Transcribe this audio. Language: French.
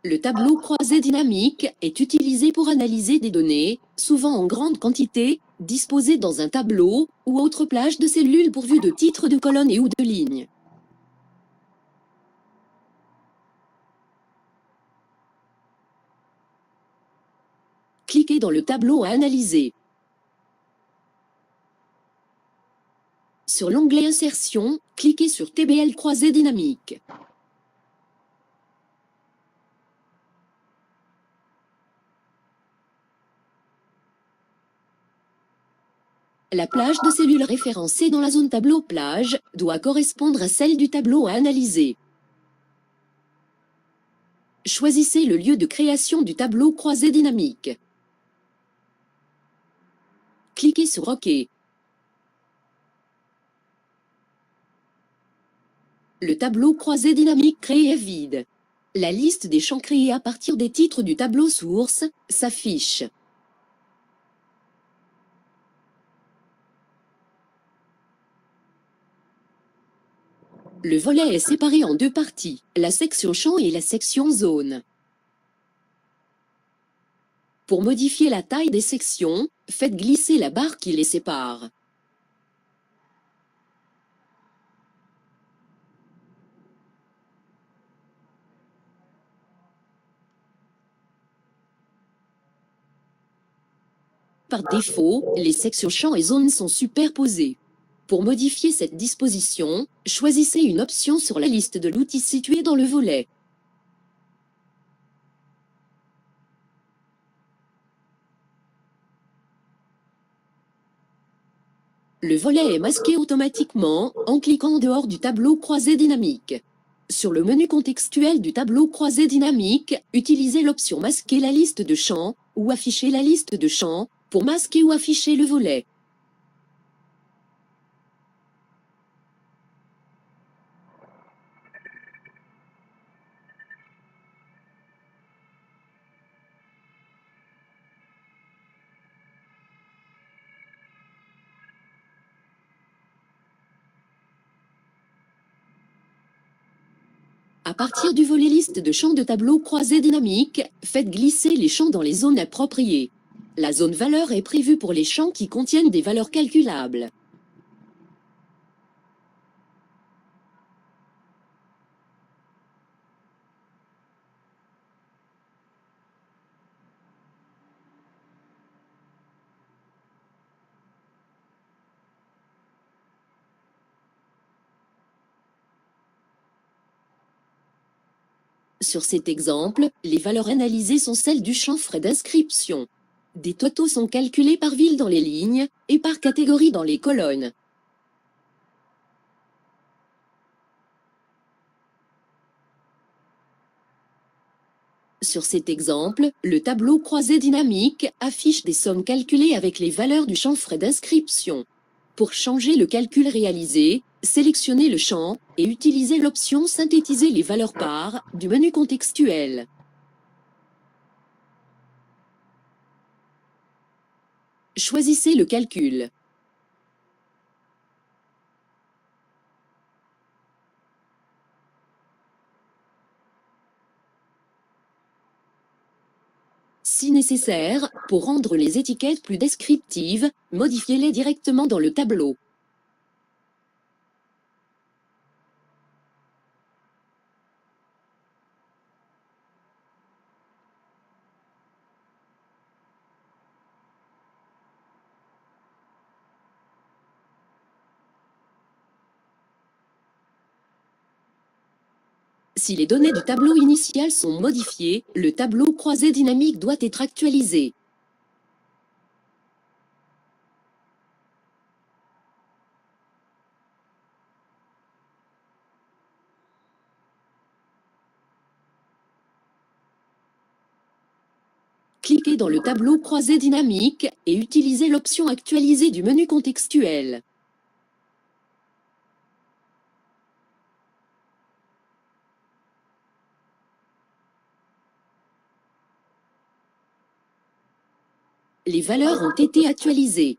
Le tableau croisé dynamique est utilisé pour analyser des données, souvent en grande quantité, disposées dans un tableau ou autre plage de cellules pourvues de titres de colonnes et ou de lignes. Cliquez dans le tableau à analyser. Sur l'onglet Insertion, cliquez sur TBL croisé dynamique. La plage de cellules référencée dans la zone tableau plage doit correspondre à celle du tableau à analyser. Choisissez le lieu de création du tableau croisé dynamique. Cliquez sur OK. Le tableau croisé dynamique créé est vide. La liste des champs créés à partir des titres du tableau source s'affiche. Le volet est séparé en deux parties, la section champ et la section zone. Pour modifier la taille des sections, faites glisser la barre qui les sépare. Par défaut, les sections champs et zones sont superposées. Pour modifier cette disposition, choisissez une option sur la liste de l'outil située dans le volet. Le volet est masqué automatiquement en cliquant en dehors du tableau croisé dynamique. Sur le menu contextuel du tableau croisé dynamique, utilisez l'option Masquer la liste de champs ou Afficher la liste de champs pour masquer ou afficher le volet. À partir du volet liste de champs de tableau croisé dynamique, faites glisser les champs dans les zones appropriées. La zone valeur est prévue pour les champs qui contiennent des valeurs calculables. Sur cet exemple, les valeurs analysées sont celles du champ frais d'inscription. Des totaux sont calculés par ville dans les lignes et par catégorie dans les colonnes. Sur cet exemple, le tableau croisé dynamique affiche des sommes calculées avec les valeurs du champ frais d'inscription. Pour changer le calcul réalisé, sélectionnez le champ et utilisez l'option Synthétiser les valeurs par du menu contextuel. Choisissez le calcul. Si nécessaire, pour rendre les étiquettes plus descriptives, modifiez-les directement dans le tableau. Si les données du tableau initial sont modifiées, le tableau croisé dynamique doit être actualisé. Cliquez dans le tableau croisé dynamique et utilisez l'option Actualiser du menu contextuel. Les valeurs ont été actualisées.